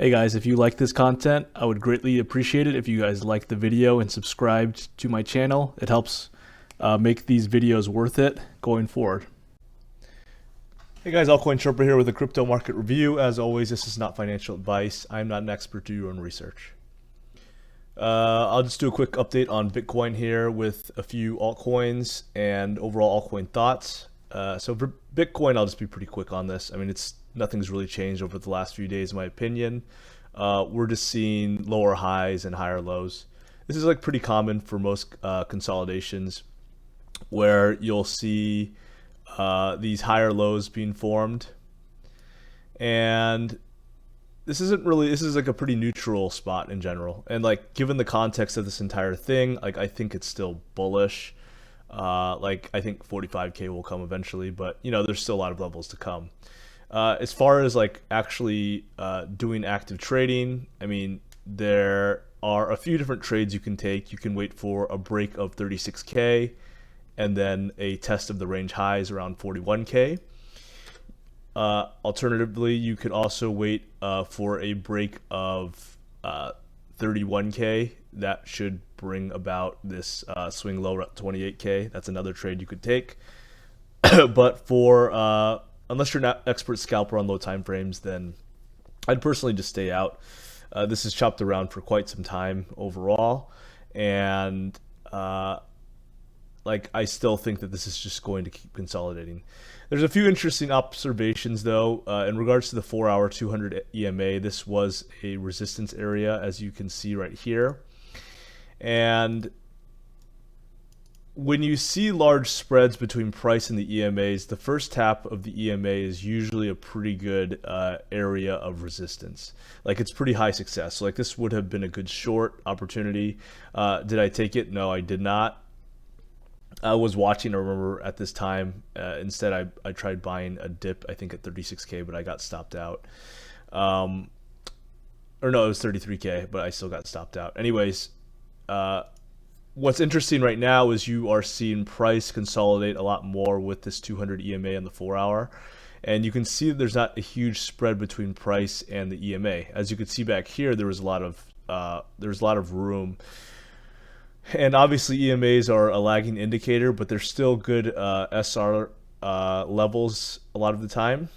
Hey guys, if you like this content, I would greatly appreciate it if you guys like the video and subscribed to my channel. It helps make these videos worth it going forward. Hey guys, Altcoins Sherpa here with a crypto market review. As always, this is not financial advice. I'm not an expert. Do your own research. I'll just do a quick update on Bitcoin here with a few altcoins and overall altcoin thoughts. So for Bitcoin, I'll just be pretty quick on this. I mean, nothing's really changed over the last few days, in my opinion. We're just seeing lower highs and higher lows. This is like pretty common for most consolidations, where you'll see these higher lows being formed, and this is like a pretty neutral spot in general. And like, given the context of this entire thing, like I think it's still bullish. Like I think 45K will come eventually, but you know, there's still a lot of levels to come. As far as like actually doing active trading, I mean, there are a few different trades you can take. You can wait for a break of 36K and then a test of the range highs around 41K. Alternatively, you could also wait for a break of 31K. That should bring about this swing low at 28K. That's another trade you could take. But for unless you're not expert scalper on low time frames, then I'd personally just stay out. This is chopped around for quite some time overall, and like I still think that this is just going to keep consolidating. There's a few interesting observations though. In regards to the 4-hour 200 EMA, this was a resistance area, as you can see right here. And when you see large spreads between price and the EMAs, the first tap of the EMA is usually a pretty good area of resistance. Like, it's pretty high success. So like, this would have been a good short opportunity. Did I take it? No, I did not. I was watching, I remember at this time. Instead, I tried buying a dip, I think at 36K, but I got stopped out. Or no, it was 33K, but I still got stopped out. Anyways, what's interesting right now is you are seeing price consolidate a lot more with this 200 EMA on the 4-hour. And you can see that there's not a huge spread between price and the EMA. As you can see back here, there was a lot of room. And obviously EMAs are a lagging indicator, but they're still good SR levels a lot of the time.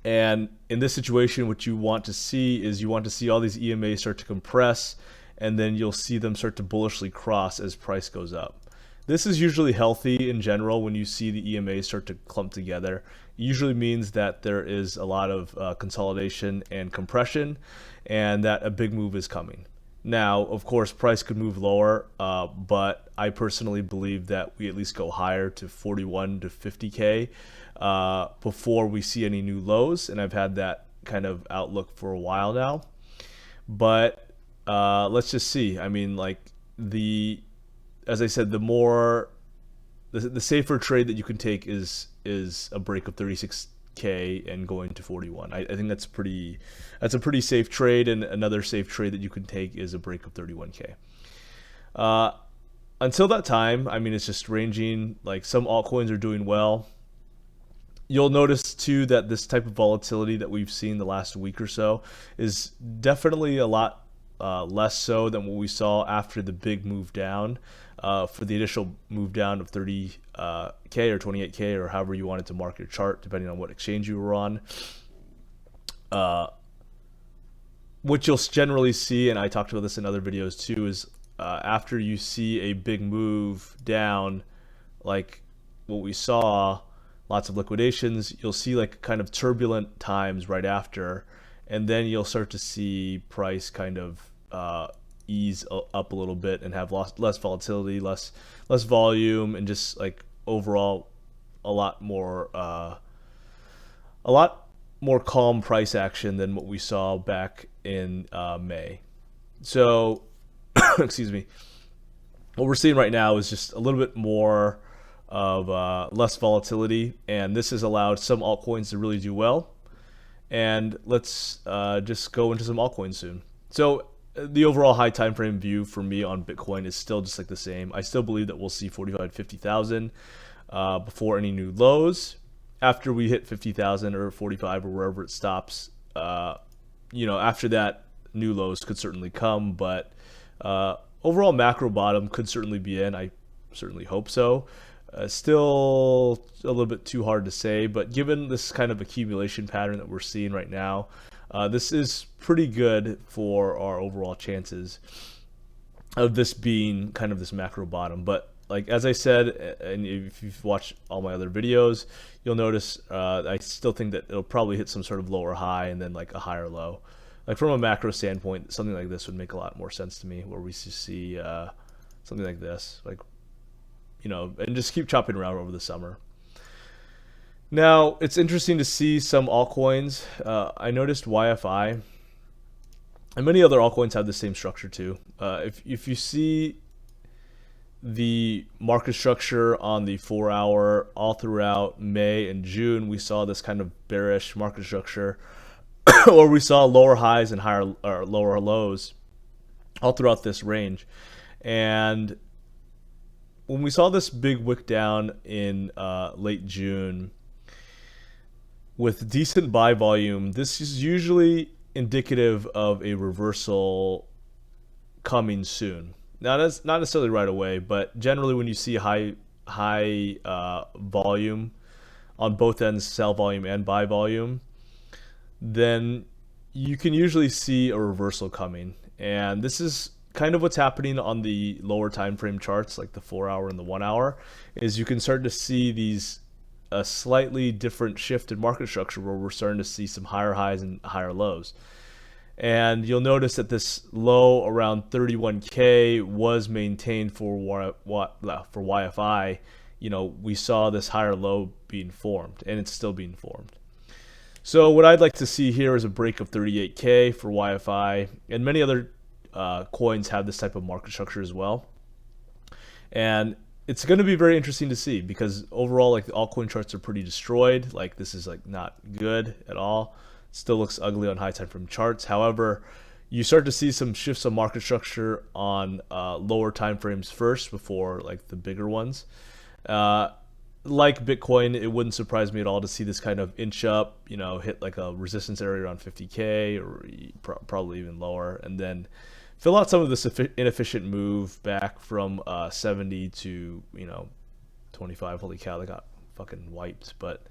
And in this situation, what you want to see is you want to see all these EMAs start to compress, and then you'll see them start to bullishly cross as price goes up. This is usually healthy in general. When you see the EMAs start to clump together, it usually means that there is a lot of consolidation and compression, and that a big move is coming. Now, of course, price could move lower, but I personally believe that we at least go higher to 41 to 50K before we see any new lows, and I've had that kind of outlook for a while now. But let's just see. I mean, like, as I said, the safer trade that you can take is a break of 36K and going to 41. I think that's a pretty safe trade, and another safe trade that you can take is a break of 31K. Until that time, I mean, it's just ranging. Like, some altcoins are doing well. You'll notice too that this type of volatility that we've seen the last week or so is definitely a lot less so than what we saw after the big move down, for the initial move down of 30K or 28K, or however you wanted to mark your chart, depending on what exchange you were on. What you'll generally see, and I talked about this in other videos too, is after you see a big move down, like what we saw, lots of liquidations, you'll see like kind of turbulent times right after, and then you'll start to see price kind of ease up a little bit and have less volatility, less volume, and just like overall a lot more calm price action than what we saw back in May. So excuse me, what we're seeing right now is just a little bit more of less volatility, and this has allowed some altcoins to really do well. And let's just go into some altcoins soon. So the overall high time frame view for me on Bitcoin is still just like the same. I still believe that we'll see 45 to 50,000 before any new lows. After we hit 50,000 or 45 or wherever it stops, after that, new lows could certainly come, but overall macro bottom could certainly be in. I certainly hope so. Still a little bit too hard to say, but given this kind of accumulation pattern that we're seeing right now, this is pretty good for our overall chances of this being kind of this macro bottom. But like as I said, and if you've watched all my other videos, you'll notice I still think that it'll probably hit some sort of lower high and then like a higher low. Like from a macro standpoint, something like this would make a lot more sense to me, where we see something like this, like, and just keep chopping around over the summer. Now, it's interesting to see some altcoins. I noticed YFI, and many other altcoins have the same structure too. If you see the market structure on the 4-hour, all throughout May and June, we saw this kind of bearish market structure, or we saw lower highs and higher or lower lows all throughout this range. And when we saw this big wick down in late June with decent buy volume, this is usually indicative of a reversal coming soon. Now, that's not necessarily right away, but generally when you see high volume on both ends, sell volume and buy volume, then you can usually see a reversal coming. And this is kind of what's happening on the lower time frame charts, like the 4-hour and the 1-hour, is you can start to see these a slightly different shift in market structure, where we're starting to see some higher highs and higher lows. And you'll notice that this low around 31K was maintained for YFI. We saw this higher low being formed, and it's still being formed. So what I'd like to see here is a break of 38K for YFI, and many other coins have this type of market structure as well. And it's going to be very interesting to see, because overall, like, the altcoin charts are pretty destroyed. Like, this is like not good at all. Still looks ugly on high time frame charts. However, you start to see some shifts of market structure on lower time frames first, before like the bigger ones. Like Bitcoin, it wouldn't surprise me at all to see this kind of inch up, hit like a resistance area around 50K, or probably even lower, and then fill out some of this inefficient move back from 70 to 25. Holy cow, they got fucking wiped. But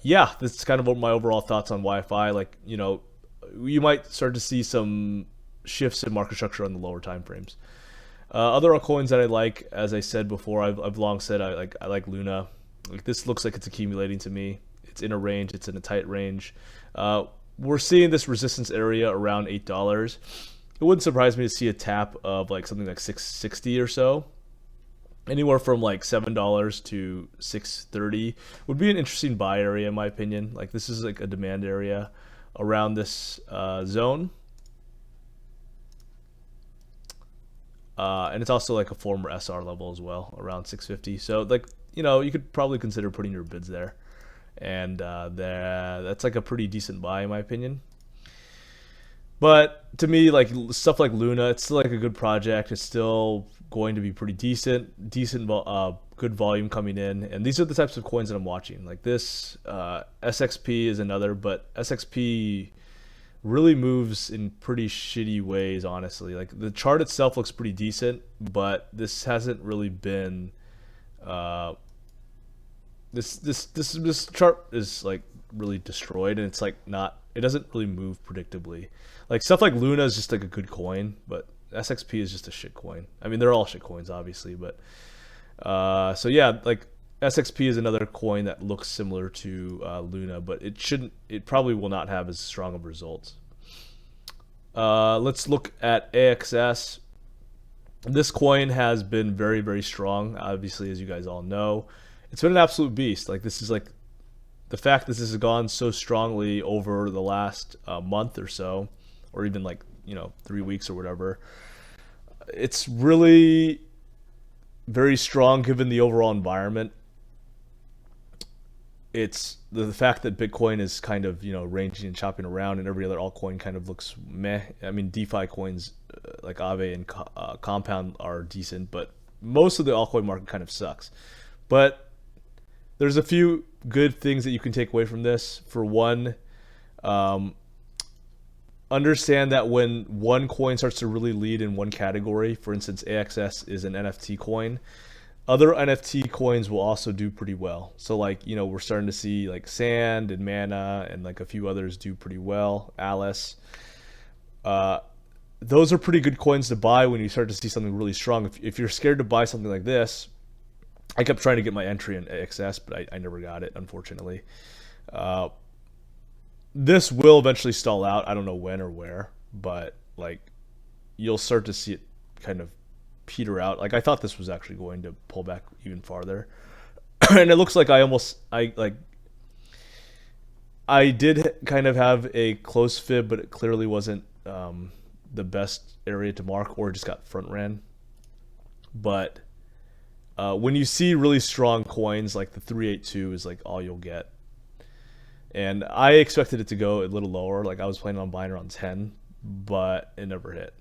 yeah, this is kind of my overall thoughts on YFI. Like, you might start to see some shifts in market structure on the lower time frames. Other altcoins that I like, as I said before, I've long said I like Luna. Like, this looks like it's accumulating to me. It's in a range. It's in a tight range. We're seeing this resistance area around $8. It wouldn't surprise me to see a tap of like something like $6.60 or so. Anywhere from like $7 to $6.30 would be an interesting buy area, in my opinion. Like, this is like a demand area around this zone. And it's also like a former SR level as well, around 650. So like, you could probably consider putting your bids there. And that's like a pretty decent buy, in my opinion. But to me, like, stuff like Luna, it's still like a good project. It's still going to be pretty decent, good volume coming in. And these are the types of coins that I'm watching. Like this, SXP is another, but SXP really moves in pretty shitty ways, honestly. Like, the chart itself looks pretty decent, but this hasn't really been this chart is like really destroyed, and it's like it doesn't really move predictably. Like, stuff like Luna is just like a good coin, but SXP is just a shit coin. I mean, they're all shit coins, obviously, but so yeah, like, SXP is another coin that looks similar to Luna, but it probably will not have as strong of results. Let's look at AXS. This coin has been very, very strong, obviously, as you guys all know. It's been an absolute beast. Like, this is like the fact that this has gone so strongly over the last month or so, or even like 3 weeks or whatever. It's really very strong given the overall environment. It's the fact that Bitcoin is kind of ranging and chopping around, and every other altcoin kind of looks meh. I mean, DeFi coins like Aave and Compound are decent, but most of the altcoin market kind of sucks. But there's a few good things that you can take away from this. For one, understand that when one coin starts to really lead in one category, for instance, AXS is an NFT coin, other NFT coins will also do pretty well. So like, you know, we're starting to see like Sand and Mana and like a few others do pretty well. Alice. Those are pretty good coins to buy when you start to see something really strong. If you're scared to buy something like this, I kept trying to get my entry in AXS, but I never got it, unfortunately. This will eventually stall out. I don't know when or where, but like you'll start to see it kind of peter out. Like I thought this was actually going to pull back even farther. And it looks like I did kind of have a close fib, but it clearly wasn't the best area to mark, or just got front ran. But when you see really strong coins, like the 382 is like all you'll get. And I expected it to go a little lower. Like I was planning on buying around 10, but it never hit.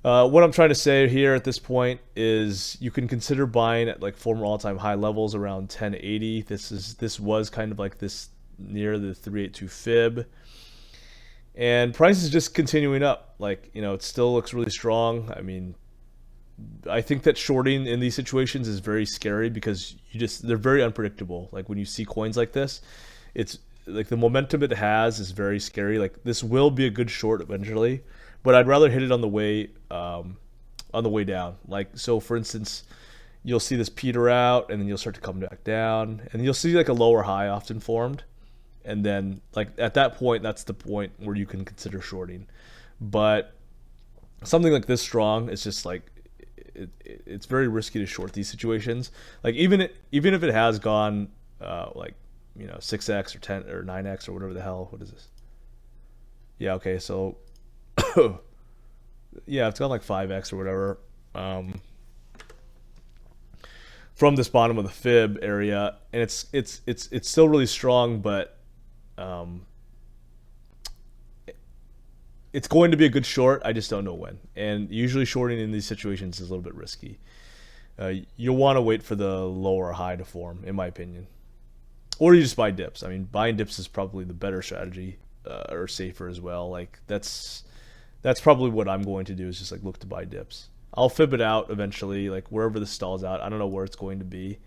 What I'm trying to say here at this point is you can consider buying at like former all-time high levels around 1080. This was kind of like this near the 382 fib. And price is just continuing up. Like, you know, it still looks really strong. I mean, I think that shorting in these situations is very scary because they're very unpredictable. Like when you see coins like this, it's like the momentum it has is very scary. Like this will be a good short eventually, but I'd rather hit it on the way down. Like, so for instance, you'll see this peter out and then you'll start to come back down and you'll see like a lower high often formed. And then like at that point, that's the point where you can consider shorting. But something like this strong is just like, it's very risky to short these situations. Like even if it has gone like, you know, 6x or 10 or 9x or whatever the hell, what is this? Yeah, okay, so yeah, it's gone like 5x or whatever from this bottom of the fib area, and it's still really strong, but it's going to be a good short. I just don't know when. And usually shorting in these situations is a little bit risky. You'll want to wait for the lower high to form, in my opinion. Or you just buy dips. I mean, buying dips is probably the better strategy, or safer as well. Like that's probably what I'm going to do, is just like look to buy dips. I'll fib it out eventually, like wherever this stalls out. I don't know where it's going to be.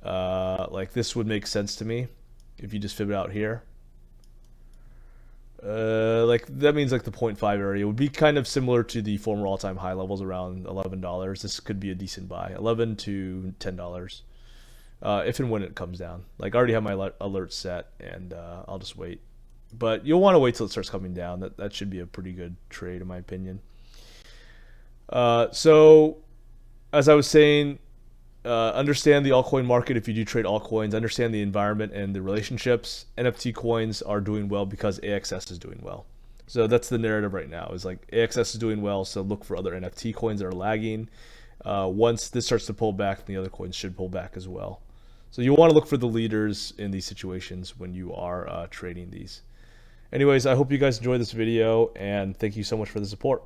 Like this would make sense to me if you just fib it out here. Like that means like the 0.5 area would be kind of similar to the former all-time high levels around $11. This could be a decent buy, $11 to $10. If and when it comes down. Like I already have my alert set, and I'll just wait. But you'll want to wait till it starts coming down. That should be a pretty good trade in my opinion. So as I was saying, understand the altcoin market if you do trade altcoins. Understand the environment and the relationships. NFT coins are doing well because AXS is doing well. So that's the narrative right now, is like AXS is doing well, so look for other NFT coins that are lagging. Once this starts to pull back, the other coins should pull back as well. So you want to look for the leaders in these situations when you are trading these. Anyways, I hope you guys enjoyed this video, and thank you so much for the support.